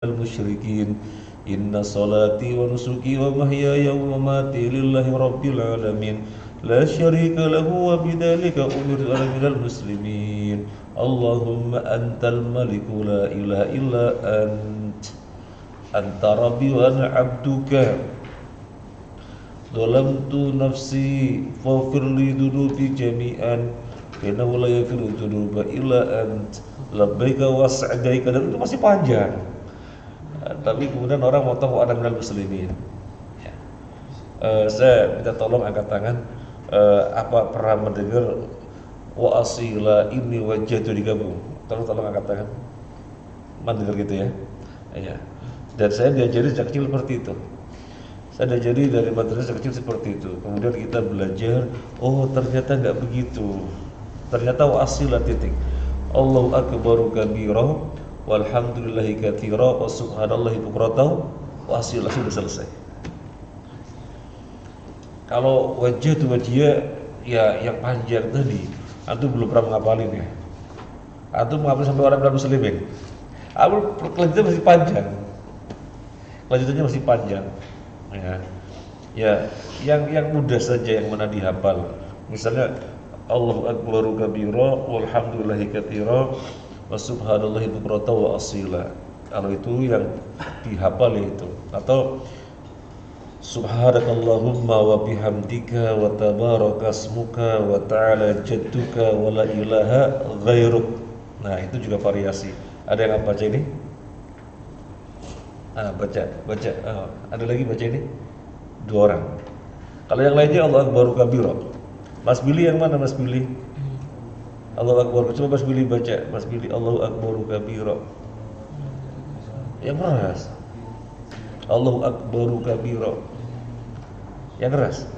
المشركين إن صلاتي ونسكي ومحياي ومماتي لله رب العالمين لا شريك له وبذلك أمرت أنا من المسلمين اللهم أنت الملك لا إله إلا أنت ربي وأنا عبدك ظلمت نفسي فاغفر لي ذنوبي جميعا إنه لا يغفر الذنوب إلا أنت labbaika wa sa'daika, dan itu masih panjang. Tapi kemudian orang mau tahu ada minal muslimin. Ya. Saya minta tolong angkat tangan. Apa pernah mendengar wa asila ini wajhatu digabung? Tolong angkat tangan. Mendengar gitu ya? Ya. Dan saya diajari sejak kecil seperti itu. Saya diajari dari madrasah kecil seperti itu. Kemudian kita belajar, oh ternyata nggak begitu. Ternyata wa asila titik. Allahu akbaru kabira walhamdulillahi katsira wa subhanallahi bukratan wa asila, sudah selesai. Kalau wajah itu wajah ya yang panjang tadi, antum belum pernah menghafalin ya. Antum menghafal sampai orang bilang muslimin. Kelanjutannya masih panjang. Kelanjutannya masih panjang. Ya, yang mudah saja yang mana dihafal. Misalnya Allahu akbaru kabira walhamdulillahi katsira wa subhanallahi bukratan wa asila. Kalau itu yang dihafal itu. Atau subhanakallahumma wa bihamdika wa tabaraka ismuka wa ta'ala jadduka wa la ilaha ghairuk. Nah, itu juga variasi. Ada yang baca ini? Baca. Ada lagi baca ini? 2 orang. Kalau yang lainnya Allahu akbaru kabira. Mas Billy yang mana Mas Billy? Allahu akbar. Coba Mas Billy baca. Mas Billy Allahu akbaru kabira. Yang keras. Allahu akbaru kabira. Yang keras.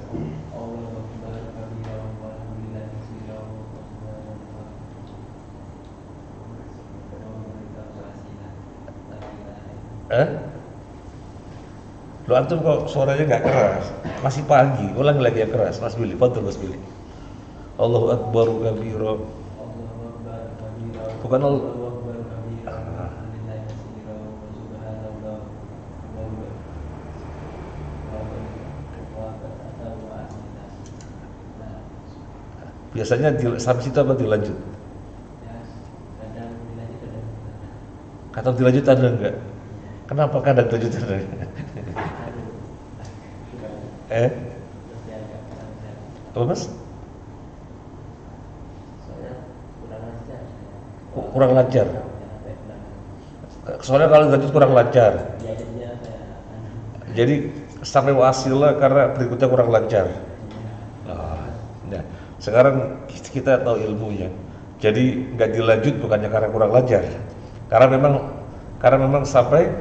Lo antum kok suaranya nggak keras, masih pagi, ulang lagi yang keras, Mas Billy, fadhil Mas Billy. Allahu akbaru kabira. Bukan Allah. Biasanya sampai situ apa dilanjut? Kata dilanjut ada enggak? Kenapa kadang dilanjut ada? Apa Mas? Kurang lancar. Soalnya kalau dilanjut kurang lancar. Jadi sampai wasila karena berikutnya kurang lancar. Nah, sekarang kita tahu ilmunya. Jadi nggak dilanjut bukannya karena kurang lancar. Karena memang sampai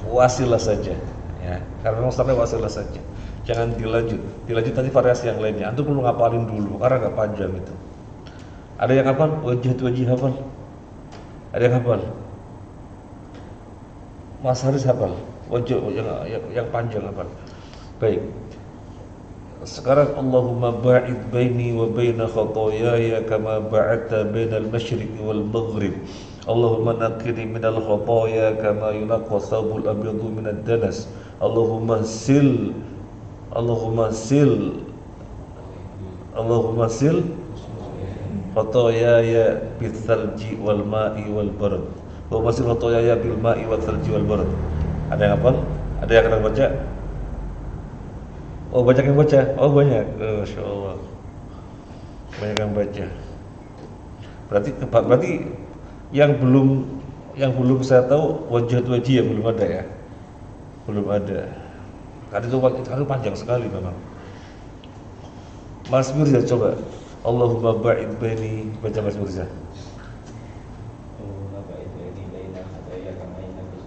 wasilah saja. Ya, karena memang sampai wasilah saja. Jangan dilanjut nanti variasi yang lainnya. Antum perlu ngapalin dulu karena nggak panjang itu. Ada yang hafal? Wajah hafal? Ada yang hafal? Mas Haris hafal? Wajah yang panjang hafal? Baik. Sekarang Allahumma ba'id baini wa baina khataayaya kama ba'adta bainal masyriqi wal maghrib. Allahumma naqqini minal khataaya kama yunaqqa thawbul abyadu minad danas. Allahumma sil khataayaya bil thalji wal ma'i wal barad. Allahumma sil khataayaya bil ma'i wal thalji wal barad. Ada yang hafal? Ada yang kenal baca? Oh, banyak yang baca. Oh, banyak. Masyaallah. Banyak yang baca. Berarti yang belum saya tahu wajah ya belum ada ya. Belum ada. Karena itu panjang sekali memang. Mas Mirza coba. Allahumma ba'id baini, baca Mas Mirza.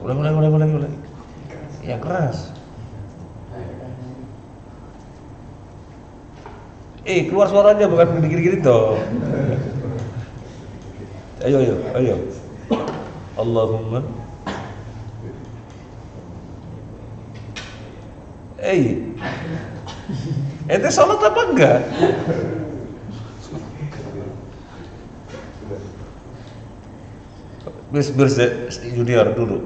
Ulang. Yang keras. Keluar suaranya bukan gini-gini toh. Ayo. Allahumma. Ente sholat apa enggak? Biar junior dulu.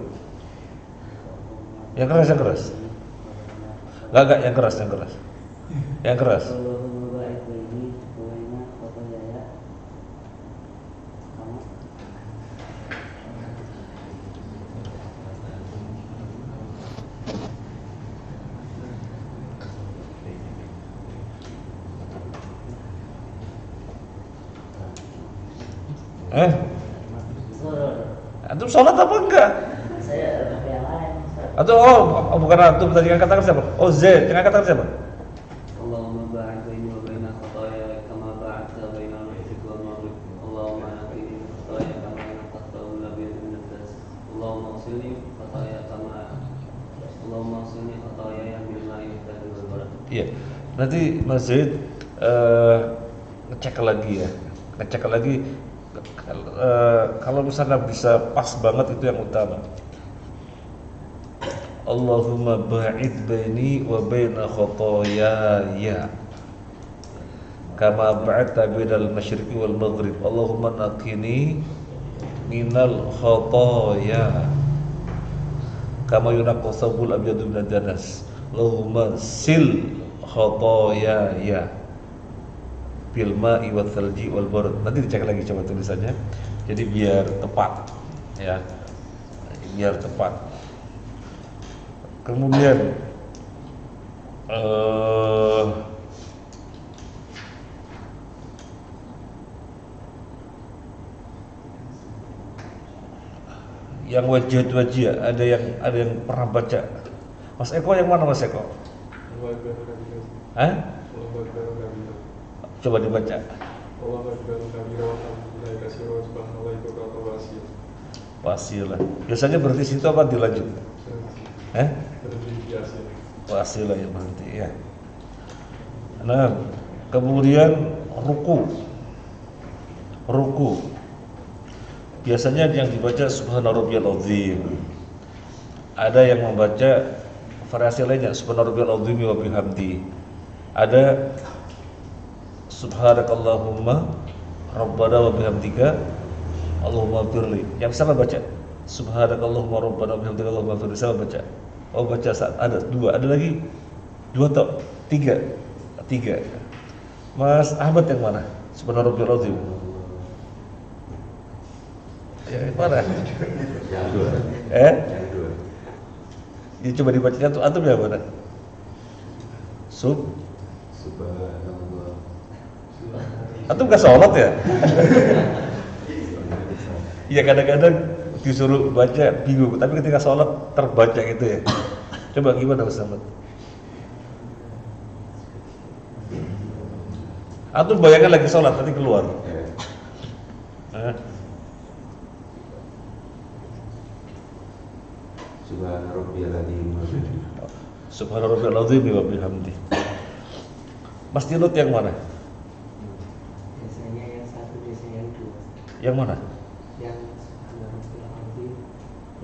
Yang keras, yang keras. Enggak, yang keras, yang keras. Yang keras. Antum sholat apa enggak? Saya yang lain. Atau bukan antum tadi yang katakan siapa? Oh Z, yang katakan siapa? Allahumma ba'id baini wa baina khataaya kama ba'adta baina al-mashriq wal maghrib. Allahumma naqqini min khataaya kama naqqata al-abyad min ad-das. Allahumma ighsilni khataaya kama Allahumma ighsilni khataaya bil ma'i wal barad. Iya. Nanti Mas Zaid ngecek lagi ya. Ngecek lagi kalau misalnya bisa pas banget itu yang utama. Allahumma ba'id baini wa baina khotoyaya kama ba'adta bainal masyriqi wal maghrib. Allahumma naqqini minal khotoya kama yunaqqa thawbul abyadu minad danas. Allahumma sil khotoyaya bil ma'i wal thalji wal barad. Nanti dicek lagi coba tulisannya. Jadi biar tepat ya. Biar tepat. Kemudian yang wajih ada yang pernah baca. Mas Eko yang mana Mas Eko? Hah? Coba dibaca. Wasilah. Biasanya berhenti situ apa dilanjut? Wasilah ya berhenti ya. Nah, kemudian ruku. Biasanya yang dibaca Subhana Rabbiyal Azim. Ada yang membaca variasi lainnya Subhana Rabbiyal Azim wa bihamdi. Ada Subhanakallahumma Rabbana wa bihamdika Allahumma firli. Yang sama baca Subhanakallahumma Rabbana wa bihamdika Allahumma firli. Sama baca. Oh baca saat ada dua. Ada lagi dua atau tiga. Mas Ahmad yang mana? Subhana Rabbiyal Azim. Yang mana? Yang dua. Yang dua. Ya coba dibacanya tuh antum yang mana? Subhanallah. Antum gak sholat ya? Iya kadang-kadang disuruh baca bingung, tapi ketika sholat terbaca gitu ya. Coba gimana Mas Ahmad? Antum bayangkan lagi sholat nanti keluar. Subhana Rabbiyal Azim. Subhana Rabbiyal Azim wa bihamdi. Mas Dinut yang mana? Biasanya yang satu, biasanya yang dua. Yang mana? Yang Subhana Rabbiyal Azim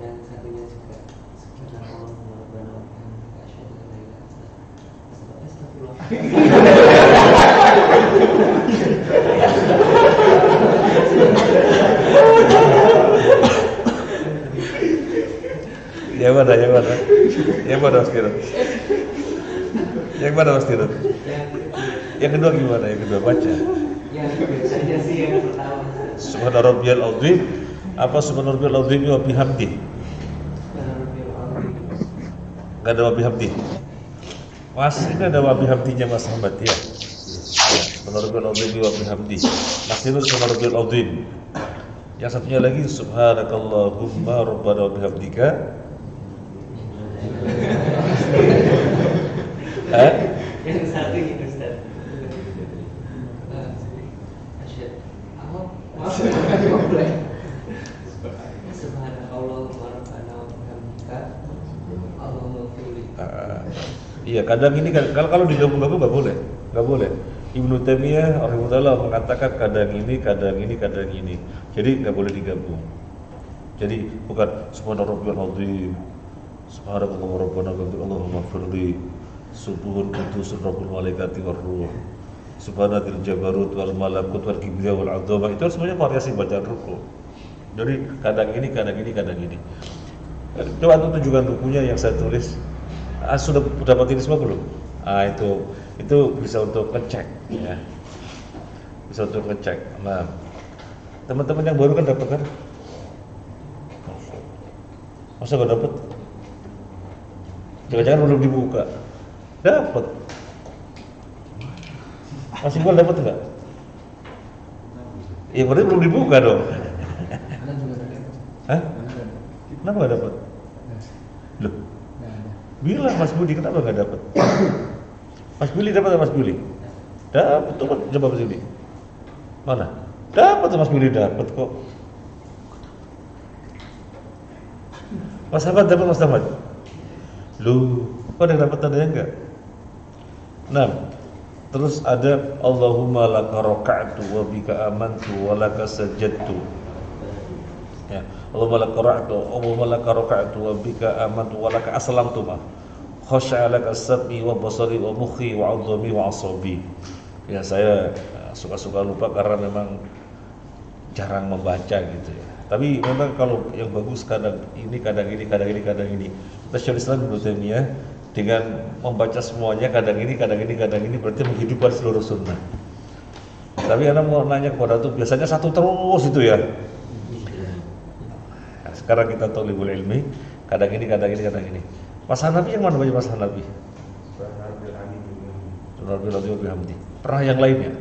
dan satunya juga Subhanallah wa rabbana wa bihamdika asyhadu an la ilaha illa anta astagfirullah. Yang mana Mas Dinut? Yang mana Mas Dinut? Yang kedua gimana? Yang kedua baca. Yang biasanya sih yang pertama. Subhana Rabbiyal Azim. Apa Subhana Rabbiyal Azim wa bihamdi? Subhana Rabbiyal Azim. Enggak ada wa bihamdi. Mas, ini ada wa bihamdinya Mas Ahmad ya. Subhana Rabbiyal Azim wa bihamdi. Mas Dinut Subhana Rabbiyal Azim. Yang satunya lagi Subhanakallahumma rabbana wa bihamdika. Yang satu gitu Ustaz. Subhanallah wa rabbana wa bihamdika Allahumma firli. Iya, kadang ini kalau digabung-gabung nggak boleh. Ibnu Taimiyah rahimahullah mengatakan kadang ini. Jadi nggak boleh digabung. Jadi bukan Subhana Rabbiyal Azim, Subhanallah Rabbana wa bihamdihi Allahumma firli, Subuhun qudusun rabbul malaikati war ruh, Subhanallahi jabarut wal malakut wal kibriya wal azama. Itu semuanya variasi bacaan ruku. Jadi kadang ini. Coba antum tunjukkan bukunya yang saya tulis. Sudah dapat ini semua belum? Itu bisa untuk ngecek ya. Bisa untuk ngecek. Nah, teman-teman yang baru kan dapat kan? Masa gak dapat? Jangan-jangan belum dibuka. Dapat. Masih gua dapat enggak? Ya berarti belum dibuka dong. Hah? Kenapa gak dapat? Loh, bilang Mas Budi kenapa gak dapat? Mas Budi dapat Mas Budi? Dapat tuh, coba Mas Budi. Mana? Dapat tuh Mas Budi dapat kok. Mas Ahmad dapat Mas Ahmad? Loh, kok ada yang dapat ada yang enggak? Nah, terus ada Allahumma laka raka'tu wa bika amantu wa laka sajadtu. Ya, Allahumma laka raka'tu wa bika amantu wa laka aslamtu ma. Khasha'a laka as-sam'i wa basari wa mukhi wa 'azami wa 'asabi. Ya, saya suka-suka lupa karena memang jarang membaca gitu ya. Tapi memang kalau yang bagus kadang ini. Kita Syekhul Islam Ibnu Taimiyah dengan membaca semuanya kadang ini berarti menghidupkan seluruh sunnah. Tapi anak mau nanya kepada tuh biasanya satu terus itu ya. Nah, sekarang kita tolibul ilmi kadang ini. Mas Hanafi yang mana baca Mas Hanafi? Subhanallah bihamdi. Pernah yang lainnya?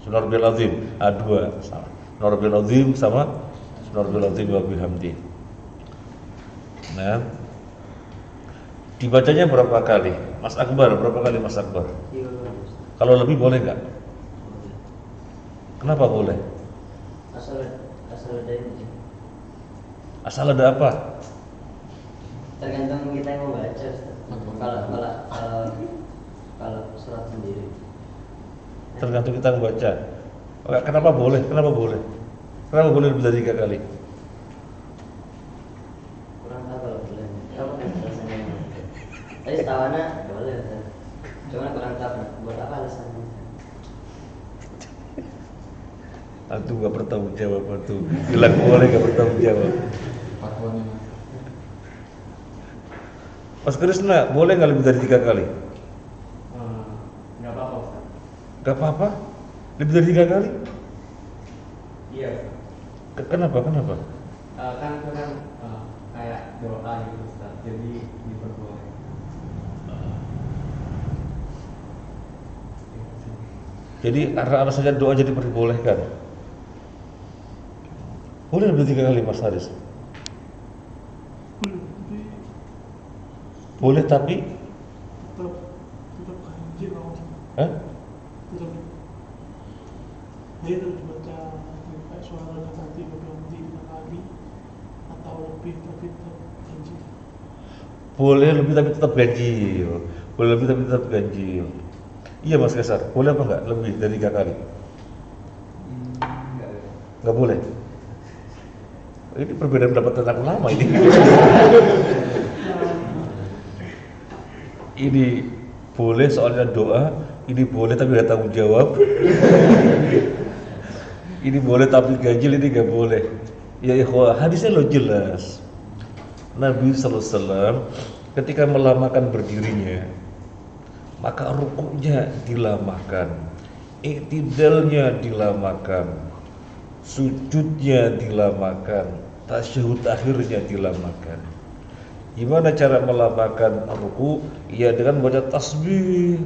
Subhanallah azim. Dua salah. Subhanallah azim sama Subhanallah azim wa bihamdi. Nah, dibacanya berapa kali? Mas Akbar, berapa kali Mas Akbar? Kalau lebih boleh nggak? Kenapa boleh? Asal ada apa? Tergantung kita yang membaca. Kalau surat sendiri. Tergantung kita membaca. Kenapa boleh? Kenapa boleh lebih dari 3 kali? Kurang tahu kalau boleh. Apa kan alasannya? Tapi setahuannya boleh. Cuma kurang tahu buat apa alasannya. Antum nggak bertanggung jawab tuh. Bilang boleh nggak bertanggung jawab. Mas Krisna, boleh nggak lebih dari 3 kali? Nggak apa-apa Ustaz. Nggak apa-apa? Lebih dari 3 kali? Iya. Kenapa? Kan itu kan kayak doa gitu Ustaz. Jadi diperbolehkan. Jadi karena alasannya doa jadi diperbolehkan. Boleh lebih 3 kali Mas Haris? Boleh tapi tetap ganjil kalau Hah? tetap dia tetap baca kayak suara nanti berganti dengan lagi atau lebih tapi tetap ganjil. Boleh lebih tapi tetap ganjil. Boleh lebih tapi tetap ganjil. Iya Mas Kesar, boleh apa enggak lebih dari 3 kali? Enggak boleh. Ini perbedaan pendapat tentang ulama ini. Ini boleh soalnya doa, ini boleh tapi ada tanggung jawab. Ini boleh tapi ganjil, ini enggak boleh. Ya ikhwah, hadisnya lo jelas. Nabi sallallahu alaihi wasallam ketika melamakan berdirinya, maka rukuknya dilamakan, iktidalnya dilamakan, sujudnya dilamakan, tasyahud akhirnya dilamakan. Gimana cara melamakan ruku? Ya dengan baca tasbih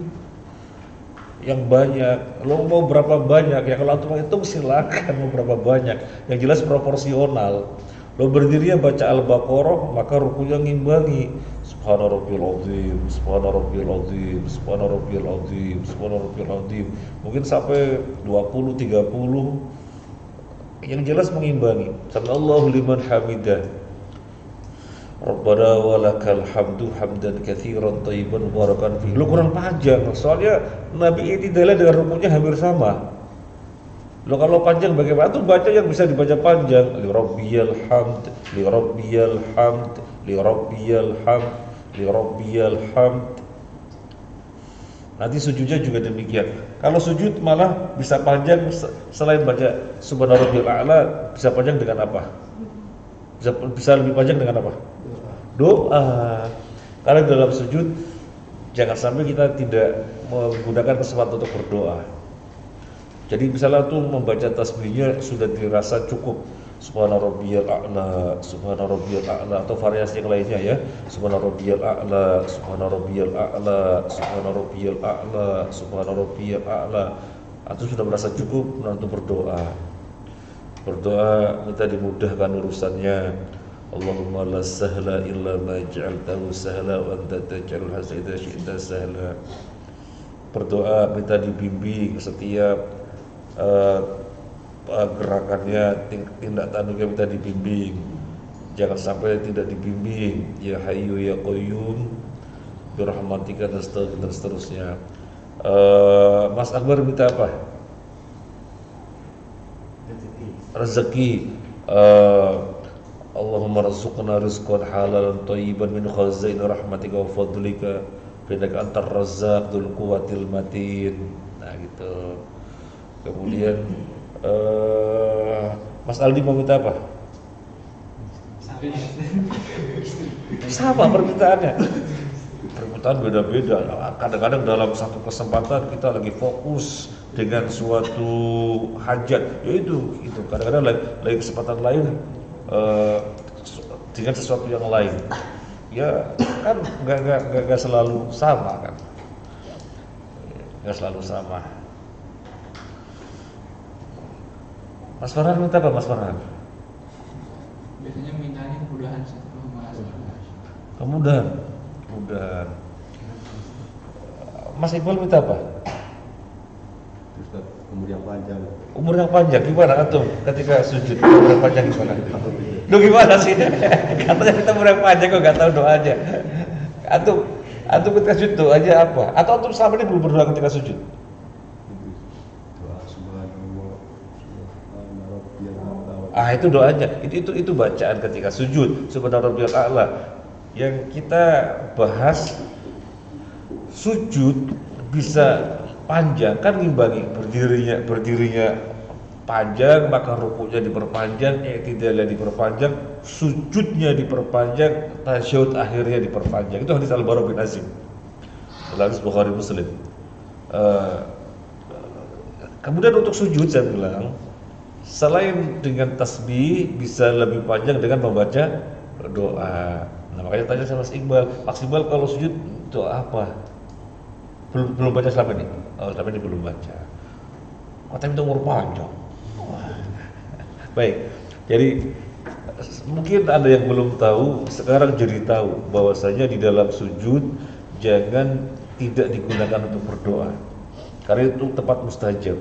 yang banyak. Lo mau berapa banyak? Ya kalau antum hitung silakan mau berapa banyak. Yang jelas proporsional. Lo berdirinya baca Al-Baqarah, maka rukunya ngimbangi. Subhana rabbiyal azim, subhana rabbiyal azim, subhana rabbiyal azim, subhana rabbiyal azim. Mungkin sampai 20 30. Yang jelas mengimbangi. Sami'allahu liman hamidah. Rabbana walakal hamdu hamdan katsiran thayyiban mubarakan fihi. Lo kurang panjang. Soalnya Nabi ini dengan rukunya hampir sama. Lo kalau panjang bagaimana? Tuh baca yang bisa dibaca panjang. Li rabbiyal hamd, li rabbiyal hamd, li rabbiyal hamd, li rabbiyal hamd. Nanti sujudnya juga demikian. Kalau sujud malah bisa panjang selain baca subhana rabbiyal a'la, bisa panjang dengan apa? Bisa lebih panjang dengan apa? Doa. Karena dalam sujud jangan sampai kita tidak menggunakan kesempatan untuk berdoa. Jadi misalnya tuh membaca tasbihnya sudah dirasa cukup, subhana rabbiyal a'la, subhana rabbiyal a'la, atau variasi yang lainnya ya, subhana rabbiyal a'la, subhana rabbiyal a'la, subhana rabbiyal a'la, subhana rabbiyal a'la, atau sudah merasa cukup untuk berdoa. Berdoa minta dimudahkan urusannya. Allahumma la sahla illa ma ja'altahu sahla wa anta taj'alul hazna idza syi'ta sahla. Berdoa minta dibimbing setiap gerakannya, tindak tanduknya minta dibimbing. Jangan sampai tidak dibimbing. Ya Hayyu ya Qayyum birahmatika nastaghfir dan seterusnya. Mas Akbar minta apa? Rezeki. Allahumma rzuqna rizqan halalan thayyiban min khazain rahmatika wa fadlika innaka antar razzaq dzul quwwatil matin. Nah gitu. Kemudian Mas Aldi mau minta apa? Sama permintaannya. Permintaan beda-beda. Kadang-kadang dalam satu kesempatan kita lagi fokus dengan suatu hajat, yaitu itu. Kadang-kadang lagi kesempatan lain dengan sesuatu yang lain. Ya kan nggak selalu sama kan? Nggak selalu sama. Mas Farhan minta apa Mas Farhan? Biasanya mintanya kemudahan satu Kemudahan. Mas Iqbal minta apa? Ustaz, umur yang panjang. Umur yang panjang gimana antum ketika sujud? Umur yang panjang gimana? Lu gimana sih? Katanya kita umur yang panjang kok nggak tahu doanya. Antum ketika sujud doanya apa? Atau antum selama ini belum berdoa ketika sujud? Doa subhanallah, subhana rabbiyal a'la. Itu doanya. Itu bacaan ketika sujud. Subhana rabbiyal a'la. Yang kita bahas sujud bisa panjang kan ngimbangi berdirinya panjang, maka rukuknya diperpanjang, i'tidalnya diperpanjang, sujudnya diperpanjang, tasyahud akhirnya diperpanjang. Itu hadis Al-Bara bin Azib. Hadis Bukhari Muslim. Kemudian untuk sujud saya bilang selain dengan tasbih bisa lebih panjang dengan membaca doa. Nah makanya tanya sama Mas Iqbal, Mas Iqbal kalau sujud doa apa? Belum baca selama ini? Selama ini belum baca. Katanya itu umur panjang. Baik, jadi mungkin ada yang belum tahu, sekarang jadi tahu bahwasanya di dalam sujud jangan tidak digunakan untuk berdoa, karena itu tempat mustajab.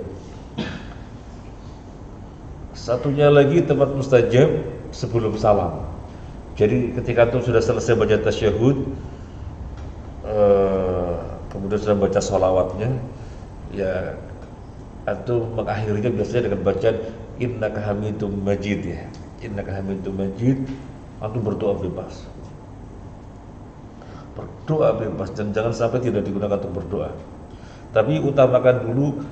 Satunya lagi tempat mustajab sebelum salam. Jadi ketika itu sudah selesai baca tasyahud, kemudian sudah baca sholawatnya, ya antum mengakhirinya biasanya dengan bacaan innaka hamidum majid ya. Innaka hamidum majid, antum berdoa bebas. Berdoa bebas dan jangan sampai tidak digunakan untuk berdoa. Tapi utamakan dulu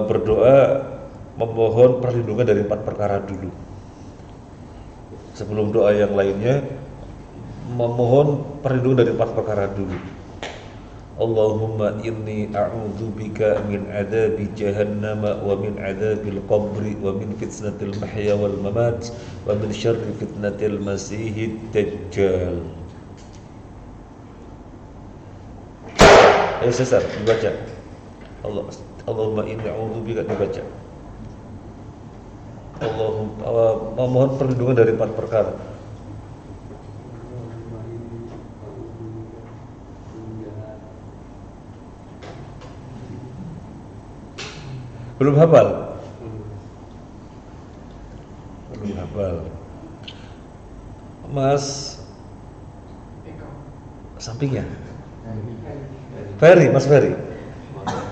berdoa memohon perlindungan dari 4 perkara dulu. Sebelum doa yang lainnya memohon perlindungan dari 4 perkara dulu. Allahumma inni a'udzubika min adzabi jahannam wa min adzabil qabri wa min fitnatil mahya wal mamat wa min syarri fitnatil masiihid dajjal. Ayo Cesar, dibaca. Allahumma inni a'udzubika, dibaca. Allahumma memohon perlindungan dari 4 perkara. Belum hafal? Belum hafal. Mas sampingnya Ferry, Mas Ferry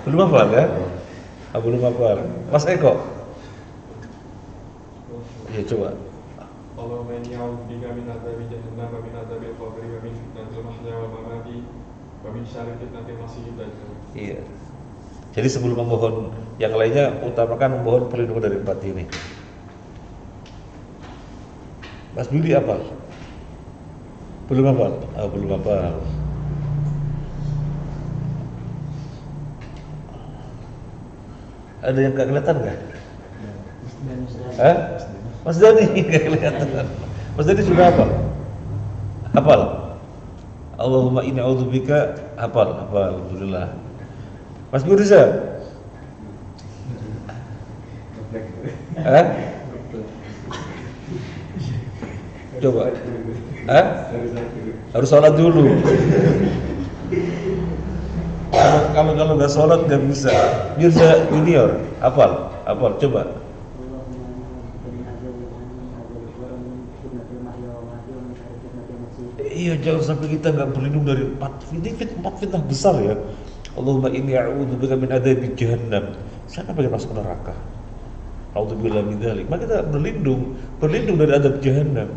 belum hafal ya? Belum hafal. Mas Eko? Iya coba. Allahumma inni a'udzubika min adzabi jahannam wa min adzabil qabri wa min fitnatil mahya wal mamati wa min syarri fitnatil masiihid dajjal. Iya. Jadi sebelum memohon yang lainnya, utamakan memohon perlindungan dari 4 ini. Mas Billy hafal? Belum hafal? Belum hafal. Ada yang gak kelihatan gak? Hah? Mas Dani gak kelihatan. Mas Dani sudah hafal? Hafal? Allahumma inni a'udzubika, hafal, alhamdulillah. Mas Burza? Hah? Coba. Hah? Harus sholat dulu. Kalau nggak sholat nggak bisa. Mirza Junior, hafal, coba. Iya, jangan sampai kita nggak berlindung dari empat fitnah besar ya. Allahumma inni a'udzubika min adzabi jahannam. Siapa pengen masuk neraka? A'udzubillahi min dzalik. Maka kita berlindung dari azab jahannam.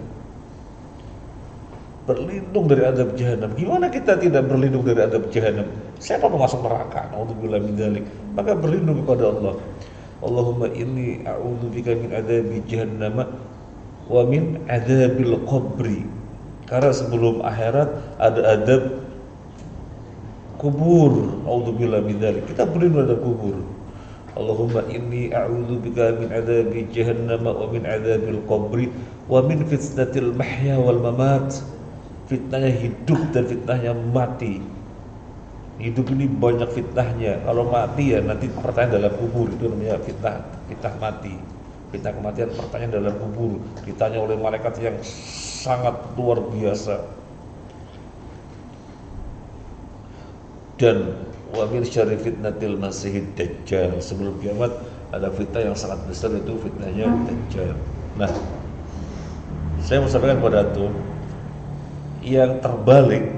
Berlindung dari azab jahannam. Gimana kita tidak berlindung dari azab jahannam? Siapa mau masuk neraka? A'udzubillahi min dzalik. Maka berlindung kepada Allah. Allahumma inni a'udzubika min adzabi jahannam wa min adzabil qabri. Karena sebelum akhirat ada adab kubur. A'udzubillahi min dzalik. Kita berlindung dari kubur. Allahumma inni a'udzubika min adzabi jahannam wa min adzabil qabri wa min fitnatil mahya wal mamat. Fitnahnya hidup dan fitnahnya mati. Hidup ini banyak fitnahnya. Kalau mati ya nanti pertanyaan dalam kubur, itu namanya fitnah mati. Fitnah kematian, pertanyaan dalam kubur, ditanya oleh malaikat yang sangat luar biasa. Dan wa min syarri fitnatil masihid dajjal. Sebelum kiamat ada fitnah yang sangat besar, itu fitnahnya dajjal. Nah, saya mau sampaikan kepada antum yang terbalik,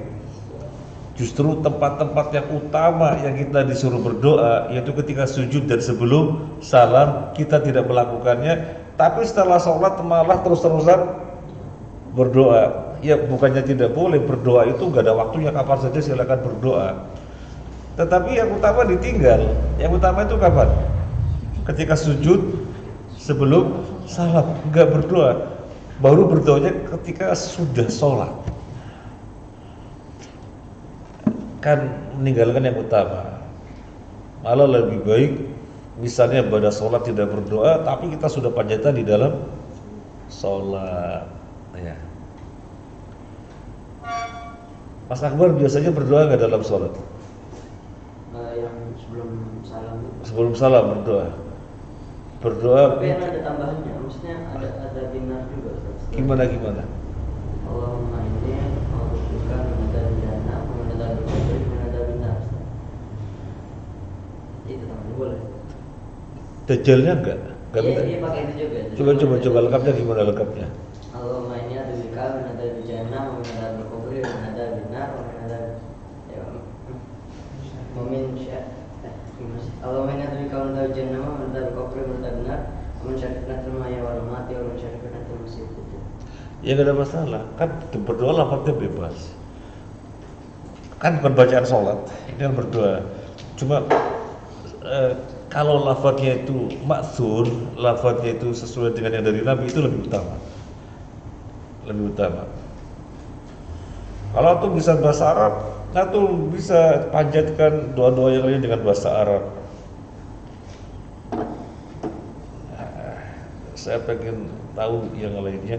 justru tempat-tempat yang utama yang kita disuruh berdoa, yaitu ketika sujud dan sebelum salam. Kita tidak melakukannya, tapi setelah sholat malah terus-terusan berdoa. Ya bukannya tidak boleh berdoa, itu gak ada waktunya, kapan saja silakan berdoa. Tetapi yang utama ditinggal. Yang utama itu kapan? Ketika sujud, sebelum salam. Enggak berdoa, baru berdoanya ketika sudah sholat. Kan meninggalkan yang utama. Malah lebih baik misalnya pada sholat tidak berdoa, tapi kita sudah panjatan di dalam sholat ya. Mas Akbar biasanya berdoa nggak dalam sholat? Yang sebelum salam. Sebelum salam berdoa. Tapi ada tambahannya, maksudnya ada binar juga. Gimana? Allahumma inni a'udzubika min adzabil jahannam wa min adzabil qabri wa min adzabil nar. Itu tambahan boleh. Dajjalnya enggak? Iya, pakai itu juga. Coba lengkapnya gimana lengkapnya? Allahumma inni a'udzubika min adzabil jahannam wa min adzabil qabri wa min adzabil nar wa min adzabil Allahumma inni a'udzubika min adzabil jahannam wa min adzabil qabri wa min adzabil nar wa min syarri fitnatil mahya wal mamati wa min syarri fitnatil masiihid dajjal. Ya gak ada masalah, kan berdoa lafadznya bebas. Kan bukan bacaan sholat, ini kan berdoa. Cuma kalau lafadznya itu ma'thur, lafadznya itu sesuai dengan yang dari Nabi, itu lebih utama. Kalau tuh bisa bahasa Arab, nah tuh bisa panjatkan doa-doa yang lain dengan bahasa Arab. Saya pengen tahu yang lainnya.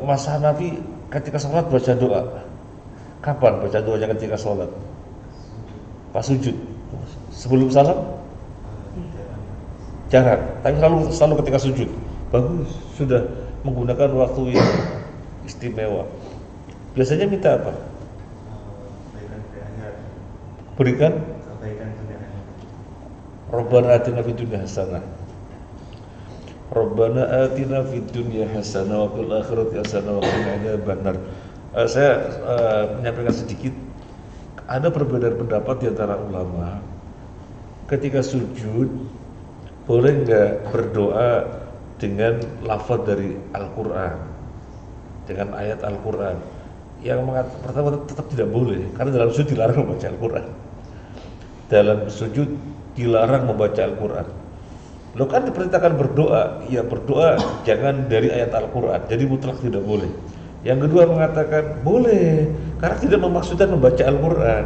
Mas Hanafi ketika sholat baca doa. Kapan baca doanya ketika sholat? Pas sujud? Sebelum salam? Jarang, tapi selalu ketika sujud. Bagus, sudah menggunakan waktu yang istimewa. Biasanya minta apa? Berikan Rabbana atina fid dunya hasanah. Rabbana atina fid dunya hasanah wa fil akhirati hasanah wa qina adzabannar. Saya menyampaikan sedikit, ada perbedaan pendapat di antara ulama. Ketika sujud boleh enggak berdoa dengan lafaz dari Al-Qur'an, dengan ayat Al-Qur'an? Yang pertama tetap tidak boleh, karena dalam sujud dilarang membaca Al-Qur'an. Dalam sujud dilarang membaca Al-Qur'an. Lo kan diperintahkan berdoa, ya berdoa jangan dari ayat Al-Quran, jadi mutlak tidak boleh. Yang kedua mengatakan boleh, karena tidak memaksudkan membaca Al-Quran.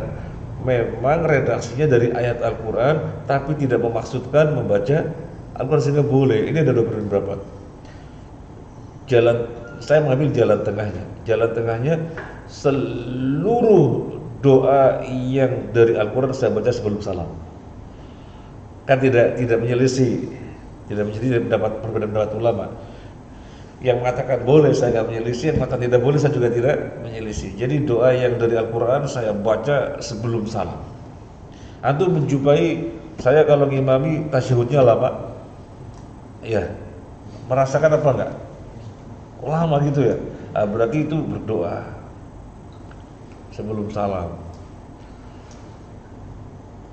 Memang redaksinya dari ayat Al-Quran, tapi tidak memaksudkan membaca Al-Quran sehingga boleh. Ini ada dua pendapat. Saya mengambil jalan tengahnya. Jalan tengahnya seluruh doa yang dari Al-Quran saya baca sebelum salam. Kan tidak menyelisih, tidak dapat perbedaan pendapat ulama. Yang mengatakan boleh saya nggak menyelisih, yang mengatakan tidak boleh saya juga tidak menyelisih. Jadi doa yang dari Al-Quran saya baca sebelum salam. Antum menjumpai saya kalau ngimami tasyahudnya lama, ya merasakan apa enggak? Lama gitu ya. Nah, berarti itu berdoa sebelum salam.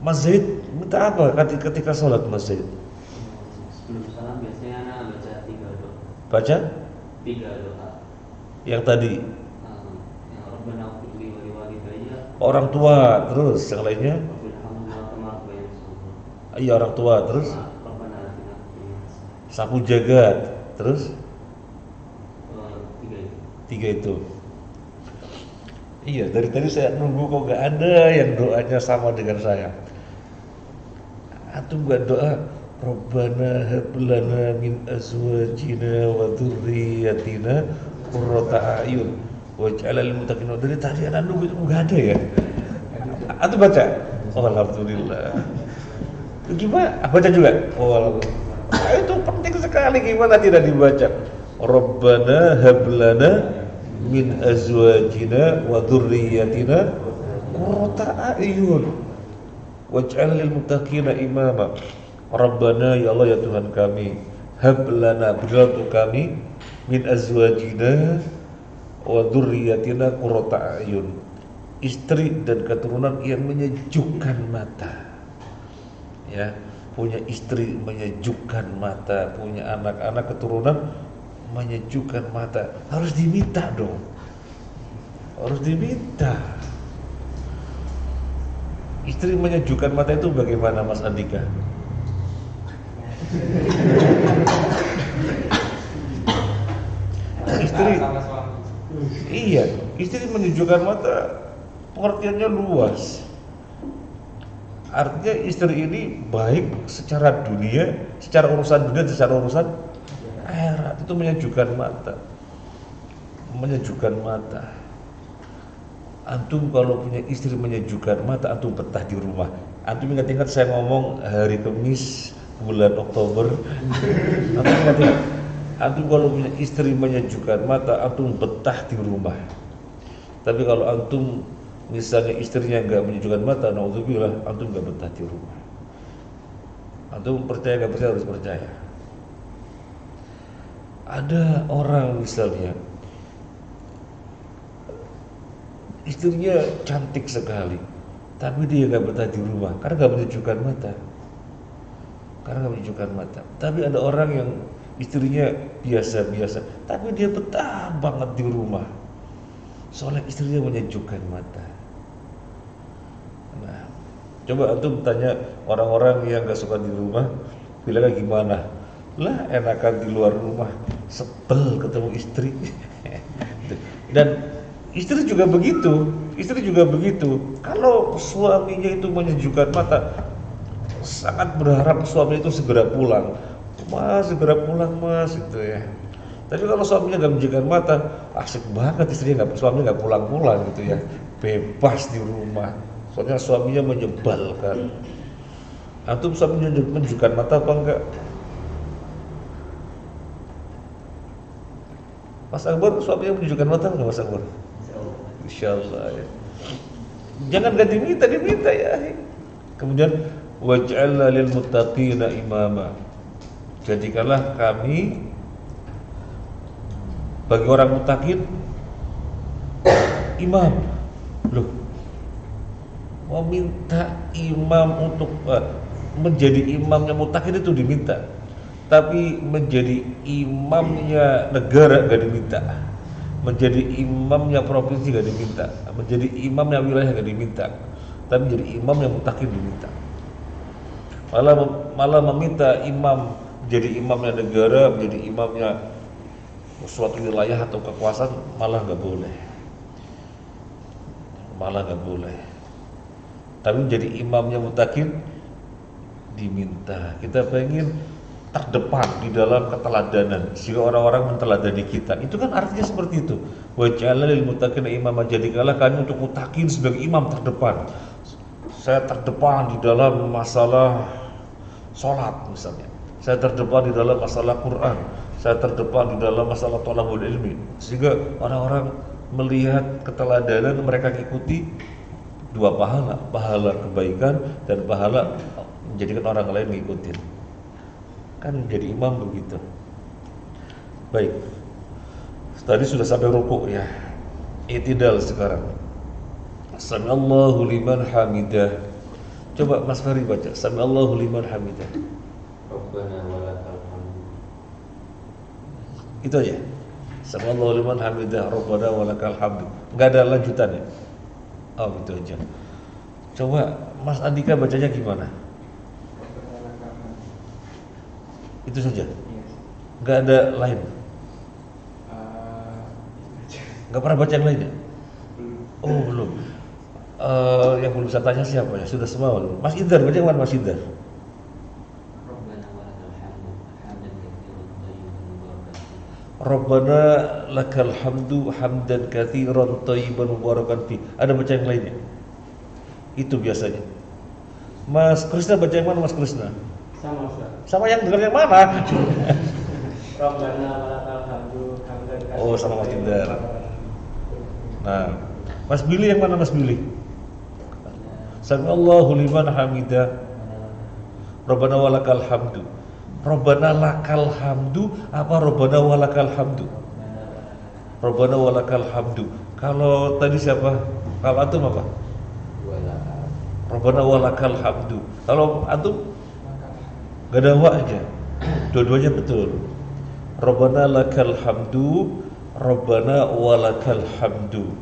Masjid minta apa ketika sholat masjid? Sebelum salam biasanya anak baca 3 doa. Baca 3 doa. yang tadi Yang Rabbana ighfir li wa li walidayya. orang tua, terus yang lainnya Rabbil kama rabbayani shaghira. iya orang tua, terus Rabbana atina fid dunya hasanah. sapu jagat, terus 3 itu. 3 itu. Iya, dari tadi saya nunggu kok gak ada yang doanya sama dengan saya. Antum gak doa Rabbana hab lana min azwajina wa dzurriyyatina qurrata a'yun waj'alna lil muttaqina. Dari tadi anak nunggu itu gak ada ya. Antum baca? Oh, alhamdulillah. Gimana? Baca juga? Oh, itu penting sekali, gimana tidak dibaca? Rabbana hab lana min azwajina wa dzurriyyatina qurrata a'yun waj'alna lil muttaqina imama. Rabbana, ya Allah ya Tuhan kami, hab lana, berilah untuk kami, min azwajina wa dzurriyyatina qurrata a'yun, istri dan keturunan yang menyejukkan mata. Ya, punya istri menyejukkan mata, punya anak-anak keturunan menyejukkan mata. Harus diminta dong. Harus diminta. Istri menyejukkan mata itu bagaimana Mas Andika? Istri, sama suami. iya, istri menyejukkan mata pengertiannya luas. Artinya istri ini baik secara dunia, secara urusan dunia, secara urusan akhirat. Itu menyejukkan mata. Menyejukkan mata. Antum kalau punya istri menyejukkan mata, antum betah di rumah. Antum ingat-ingat saya ngomong hari Kamis bulan Oktober. Antum ingat-ingat. Antum kalau punya istri menyejukkan mata, antum betah di rumah. Tapi kalau antum misalnya istrinya nggak menyejukkan mata, naudzubillah, antum nggak betah di rumah. Antum percaya nggak percaya, harus percaya. Ada orang misalnya istrinya cantik sekali, tapi dia nggak betah di rumah karena nggak menyejukkan mata. Karena nggak menyejukkan mata. Tapi ada orang yang istrinya biasa-biasa, tapi dia betah banget di rumah. Soalnya istrinya menyejukkan mata. Nah, coba antum tanya orang-orang yang nggak suka di rumah, bilangnya gimana? Lah enakan di luar rumah, sebel ketemu istri. Dan istri juga begitu, Kalau suaminya itu menyejukkan mata, sangat berharap suami itu segera pulang. Mas, segera pulang mas, itu ya. Tapi kalau suaminya nggak menyejukkan mata, asik banget suaminya nggak pulang-pulang gitu ya, bebas di rumah. Soalnya suaminya menyebalkan. Antum suaminya menunjukkan mata apa enggak? Mas Akbar suaminya menunjukkan mata enggak Mas Akbar? Insyaallah ya. Jangan ganti diminta ya. Kemudian waj'alna lil muttaqina imama. Jadikanlah kami bagi orang muttaqin imam. Loh, mau minta imam untuk menjadi imamnya muttaqin itu diminta, tapi menjadi imamnya negara gak diminta, menjadi imamnya provinsi gak diminta, menjadi imamnya wilayah gak diminta, tapi menjadi imamnya muttaqin diminta. Malah meminta imam Jadi imamnya negara, menjadi imamnya suatu wilayah atau kekuasaan malah nggak boleh. Malah nggak boleh. Tapi menjadi imamnya mutakin diminta. Kita pengen terdepan di dalam keteladanan sehingga orang-orang menteladani kita. Itu kan artinya seperti itu. Wa ja'ala lil muttaqina imama, jadikanlah kami untuk mutakin sebagai imam terdepan. Saya terdepan di dalam masalah sholat misalnya. Saya terdepan di dalam masalah Quran. Saya terdepan di dalam masalah thalabul ilmi. Sehingga orang-orang melihat keteladanan, mereka ikuti dua pahala, pahala kebaikan dan pahala menjadikan orang lain ngikutin. Kan jadi imam begitu. Baik. Tadi sudah sampai rukuk ya. I'tidal sekarang. Sami'allahu liman hamidah. Coba Mas Fahri baca. Sami'allahu liman hamidah. Rabbana walakal hamd. Itu aja. Sami'allahu liman hamidah. Rabbana walakal hamd. Enggak ada lanjutannya. Oh, gitu aja. Coba Mas Andika bacanya gimana? Itu saja. Enggak ada lain. Enggak pernah baca yang lainnya? Oh, belum. Yang belum bisa tanya siapa ya? Sudah semua belum. Mas Idhar, baca yang mana Mas Idhar? Rabbana walakal hamd hamdan katsiran thayyiban mubarakan fi. Rabbana lakal hamdu hamdan katsiran thayyiban mubarakan fi. Ada baca yang lainnya? Itu biasanya. Mas Krisna baca yang mana Mas Krisna? Sama Ustaz. Sama yang dengar yang mana? Rabbana walakal hamdu hamdan katsiran. Oh, sama Mas Idhar. Nah, Mas Billy yang mana Mas Billy? Sami'allahu liman hamidah. Rabbana walakal hamdu. Rabbana lakal hamdu apa Rabbana walakal hamdu? Rabbana walakal hamdu. Kalau tadi siapa? Kalau antum apa? walakal. Rabbana walakal hamdu. Kalau antum gak ada wa aja. Dua-duanya betul. Rabbana lakal hamdu, Rabbana walakal hamdu.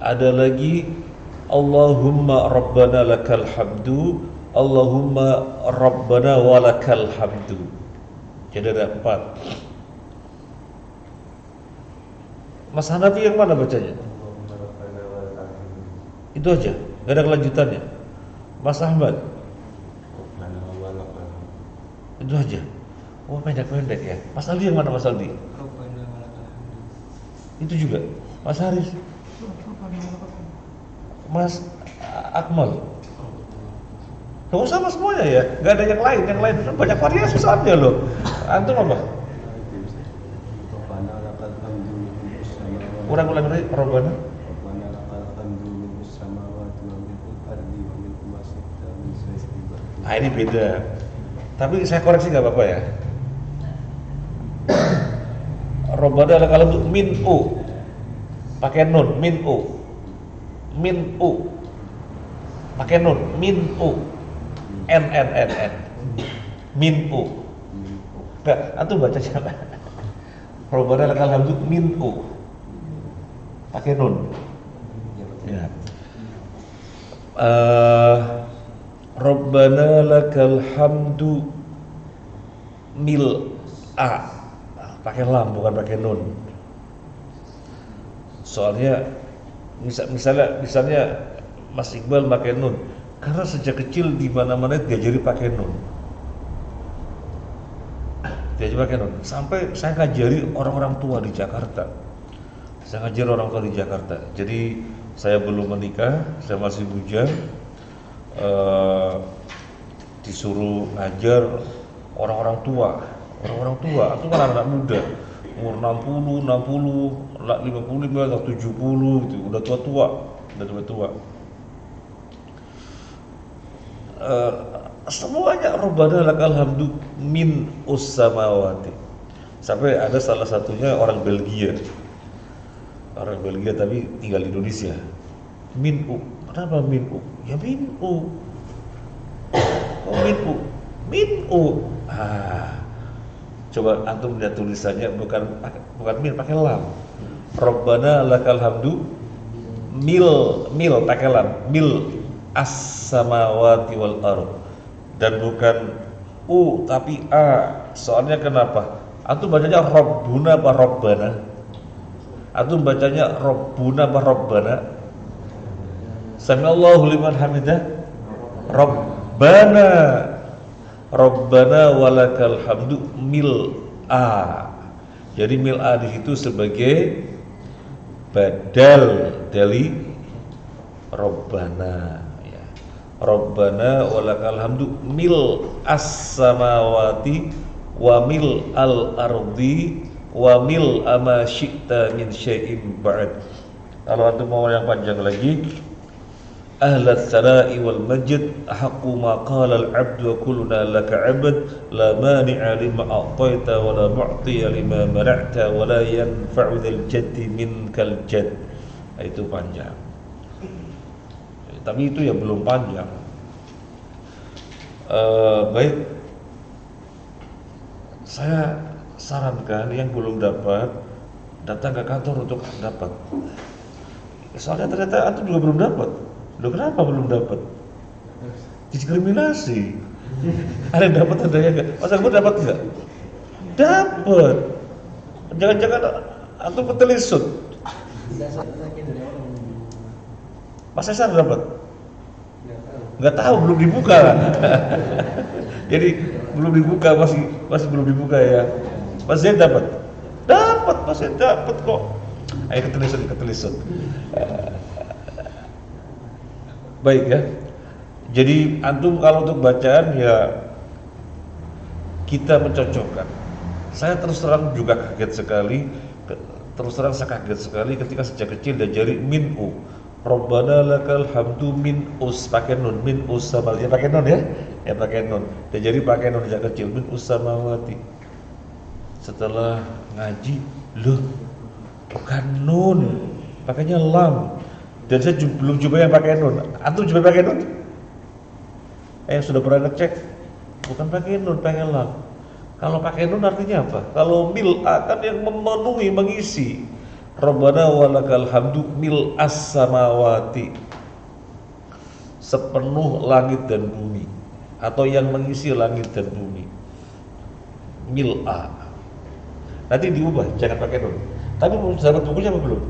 Ada lagi Allahumma Rabbana lakal hamdu, Allahumma Rabbana walakal hamdu. Jadi ada 4. Mas Hanafi yang mana bacanya? Itu aja, gak ada kelanjutannya. Mas Ahmad itu aja. Oh, pendek-pendek ya. Mas Aldi yang mana Mas Aldi? Rabbana walakal hamdu. Itu juga. Mas Haris, Mas Akmal. Gak sama semuanya ya, gak ada yang lain banyak variasi soalnya loh. Antum apa? Rabbana lakal hamdu mil'us samawati. Ulang lagi, Rabbana. Rabbana lakal hamdu mil'us samawati wa mil'ul ardi wa mil'u ma syi'ta min syai'in ba'd. Ah, ini beda. Tapi saya koreksi nggak apa-apa ya. Rabbana lakal hamdu min u. Pakai nun, min u. Min u. Pakai nun, min u. N. Min u. Enggak, antum baca siapa? Rabbana lakal hamdu min u. Pakai nun. Ya. Rabbana lakal hamdu mil a. Pakai lam bukan pakai nun. Soalnya misalnya Mas Iqbal pakai nun karena sejak kecil di mana-mana diajari pakai nun. Diajari pakai nun. Sampai saya ngajari orang-orang tua di Jakarta. Saya ngajari orang tua di Jakarta. Jadi saya belum menikah, saya masih bujang. Disuruh ngajar orang-orang tua itu kan anak muda umur 60, 55, atau 70 gitu, udah tua-tua. Semuanya Rabbana lakal hamdu min us-samawati. Sampai ada salah satunya orang Belgia tapi tinggal di Indonesia. Min u. Kenapa min u? Ya min u. Oh, min u. Coba antum lihat tulisannya bukan min, pakai lam. Rabbana lakal hamdu mil pakai lam. Mil as-samawati wal ardh. Dan bukan U tapi A. Soalnya kenapa? Antum bacanya Rabbuna apa Rabbana? Antum bacanya Rabbuna apa Rabbana? Sami'allahu liman hamidah. Rabbana. Rabbana walakal hamdu mil'a. Jadi mil'a di situ sebagai badal dari Rabbana. Rabbana walakal hamdu mil as-samawati wa mil al-ardi wa mil ama syi'ta min syai'in ba'd. Kalau antum mau yang panjang lagi, ahlat sana'i wal majd haqqu ma qala al-'abdu wa kulluna laka 'abd la mani'a lima a'taita wa la mu'tiya lima mana'ta wa la yanfa'u dzal jaddi minkal jadd. Itu panjang. Tapi itu ya belum panjang. Baik, saya sarankan yang belum dapat datang ke kantor untuk dapat. Soalnya ternyata antum juga belum dapat. Loh kenapa belum dapat? Diskriminasi. Ada yang dapat, ada yang enggak. Masa kamu dapat enggak? Dapat. Jangan-jangan antum ketelisut. Masa saya dapat? Nggak tahu, belum dibuka. Jadi belum dibuka, masih belum dibuka ya. Mas Zain dapat? Dapat, Mas Zain dapat kok. Ayo ketelisut. Baik ya. Jadi antum kalau untuk bacaan ya kita mencocokkan. Saya terus terang juga kaget sekali. Saya kaget sekali ketika sejak kecil diajari min'u. Rabbana lakal hamdu min us, pakai nun, min us sama ya pakai nun ya pakai nun. Diajari pakai nun sejak kecil, min us samawati. Setelah ngaji, loh bukan nun, pakainya lam. Dan saya belum coba yang pakai nun. Antum coba pakai nun? Yang sudah pernah ngecek, bukan pakai nun, pakai lam. Kalau pakai nun artinya apa? Kalau mil akan yang memenuhi, mengisi. Rabbana walakal hamdu mil as-samawati, sepenuh langit dan bumi, atau yang mengisi langit dan bumi. Mil'a. Nanti diubah, jangan pakai nun. Tapi dapat bukunya apa belum?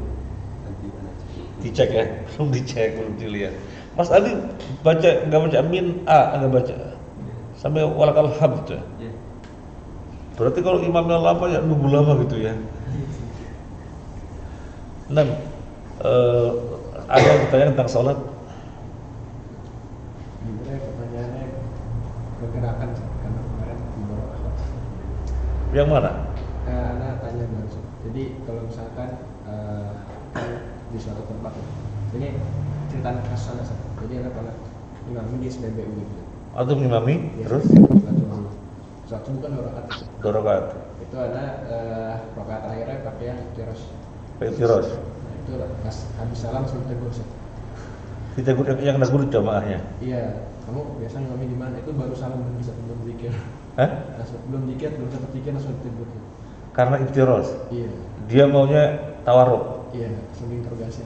Dicek ya, belum dicek, belum dilihat. Mas Ali baca, nggak baca min a, nggak baca sampai walakal hamd. Berarti kalau imamnya lama ya nunggu lama gitu ya. Nah, ada yang bertanya tentang sholat? Pertanyaannya pergerakan karena kemarin di bawah. Yang mana? Anak tanya langsung. Jadi kalau misalkan kan di suatu tempat, ini cerita kasus anak saya. Jadi anak pernah imami di SPBU gitu. Atau mengimami? Ya, Terus? Sholat subuh kan 2 rakaat. 2 rakaat. Itu ada rakaat akhirnya pakai yang tiros. Tiros. Nah, itu pas habis salam langsung tegur sih. Ditegur yang negur jamaahnya. Iya, kamu biasa ngomongin di mana? Itu baru salam belum bisa belum zikir. Hah? Belum zikir, belum sempat zikir langsung ditegur. Karena iftiros. Iya. Dia maunya tawaruk. Iya, langsung interogasi.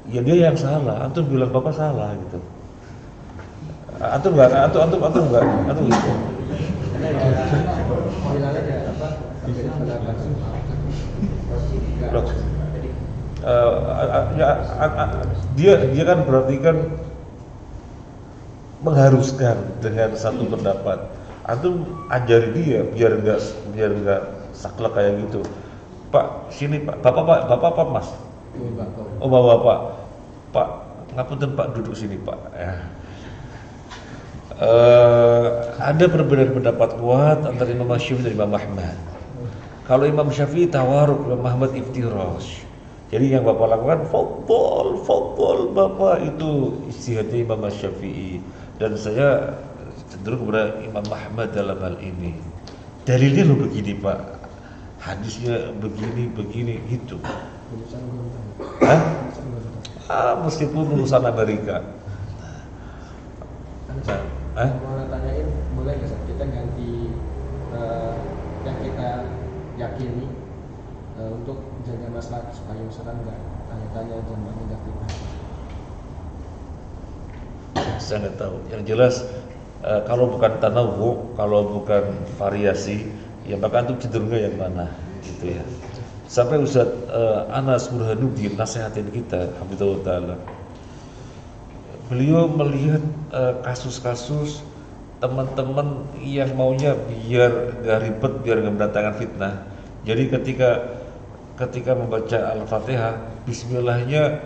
Ya dia yang salah, antum bilang bapak salah gitu. Antum enggak, antum enggak, antum gitu. Bilangnya ya apa? Beda pendapat. Loh. Dia kan berarti kan mengharuskan dengan satu pendapat. Antum ajari dia biar enggak saklek kayak gitu. Pak, sini Pak. Bapak apa Mas? Oh bapak. Pak, ngapunten Pak, duduk sini Pak. Ya. Ada perbedaan pendapat kuat antara Imam Syafi'i dan Imam Ahmad. Kalau Imam Syafi'i tawaruk, Imam Ahmad iftiras. Jadi yang bapak lakukan fadol bapak, itu istihadnya Imam Syafi'i. Dan saya cenderung kepada Imam Ahmad dalam hal ini. Dalilnya lo begini Pak, hadisnya begini gitu. Hah? Meskipun lulusan Amerika. Mau tanyain, boleh nggak Sat? Kita ganti yang kita yakini untuk jaga masalah supaya misalkan nggak tanya-tanya jamaah negatif. Saya nggak tahu. Yang jelas kalau bukan tanawu, kalau bukan variasi, ya maka antum cenderungnya yang mana, gitu ya. Sampai Ustaz Anas Burhanuddin nasihatin kita, hafizahullah taala. Beliau melihat kasus-kasus teman-teman yang maunya biar gak ribet, biar gak mendatangkan fitnah. Jadi ketika membaca Al-Fatihah, Bismillahnya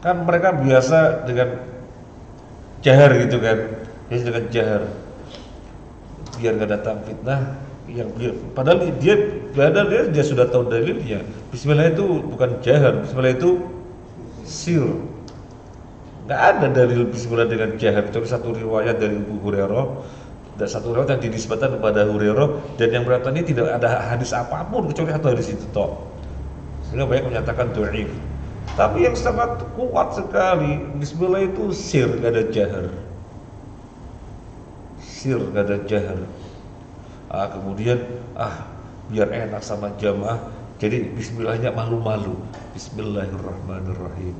kan mereka biasa dengan jahar gitu kan, biasa dengan jahar, biar gak datang fitnah. Padahal dia sudah tahu dalilnya. Bismillah itu bukan jahar, Bismillah itu sir. Nggak ada dalil Bismillah dengan jahar, kecuali satu riwayat dari Abu Hurairah dan satu riwayat yang dinisbatkan kepada Hurairah, dan yang berkata ini tidak ada hadis apapun kecuali satu hadis itu tok. Sehingga banyak menyatakan dhaif. Tapi yang sangat kuat sekali, Bismillah itu sir, nggak ada jahar. Sir, nggak ada jahar. Kemudian biar enak sama jamaah, jadi Bismillahnya malu-malu. Bismillahirrahmanirrahim.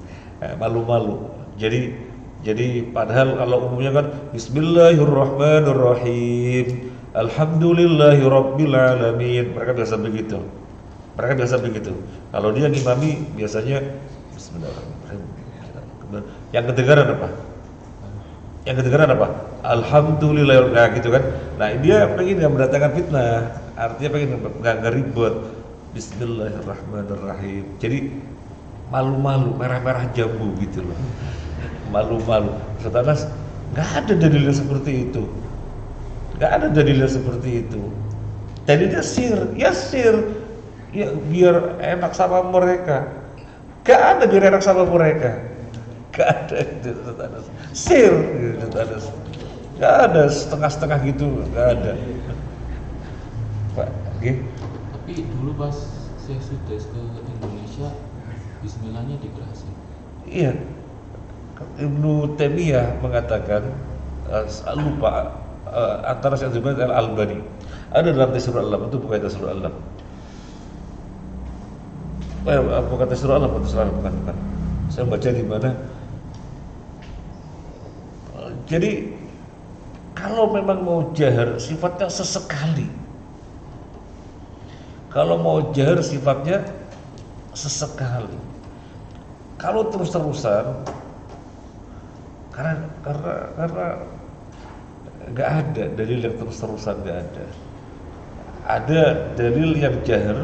Malu-malu. Jadi padahal kalau umumnya kan Bismillahirrahmanirrahim, Alhamdulillahirabbil alamin. Mereka biasa begitu. Kalau dia ngimami biasanya Bismillahirrahmanirrahim. Yang kedengaran apa? Alhamdulillah, nah gitu kan. Nah dia pengen nggak mendatangkan fitnah, artinya pengen nggak ribet. Bismillahirrahmanirrahim. Jadi malu-malu, merah-merah jambu gitu loh. Malu-malu. Ustaz, nggak ada dalilnya seperti itu. Dalilnya sir, ya biar enak sama mereka. Nggak ada biar enak sama mereka. Nggak ada itu, Ustaz. Sir, Ustaz. Nggak ada setengah-setengah gitu, nggak ada. Pak, oke? Tapi dulu pas saya sudah ke Indonesia, Bismillahnya dikerasin. Iya. Ibnu Taimiyah mengatakan, lupa antara Syekh Zubair Al-Albani. Ada dalam Tafsirul Alam, itu bukan Tafsirul Alam. Bukan Tafsirul Alam, bukan. Saya baca di mana. Jadi kalau memang mau jahar sifatnya sesekali. Kalau mau jahar sifatnya sesekali. Kalau terus-terusan, karena nggak ada dalil yang terus-terusan, nggak ada. Ada dalil yang jahar,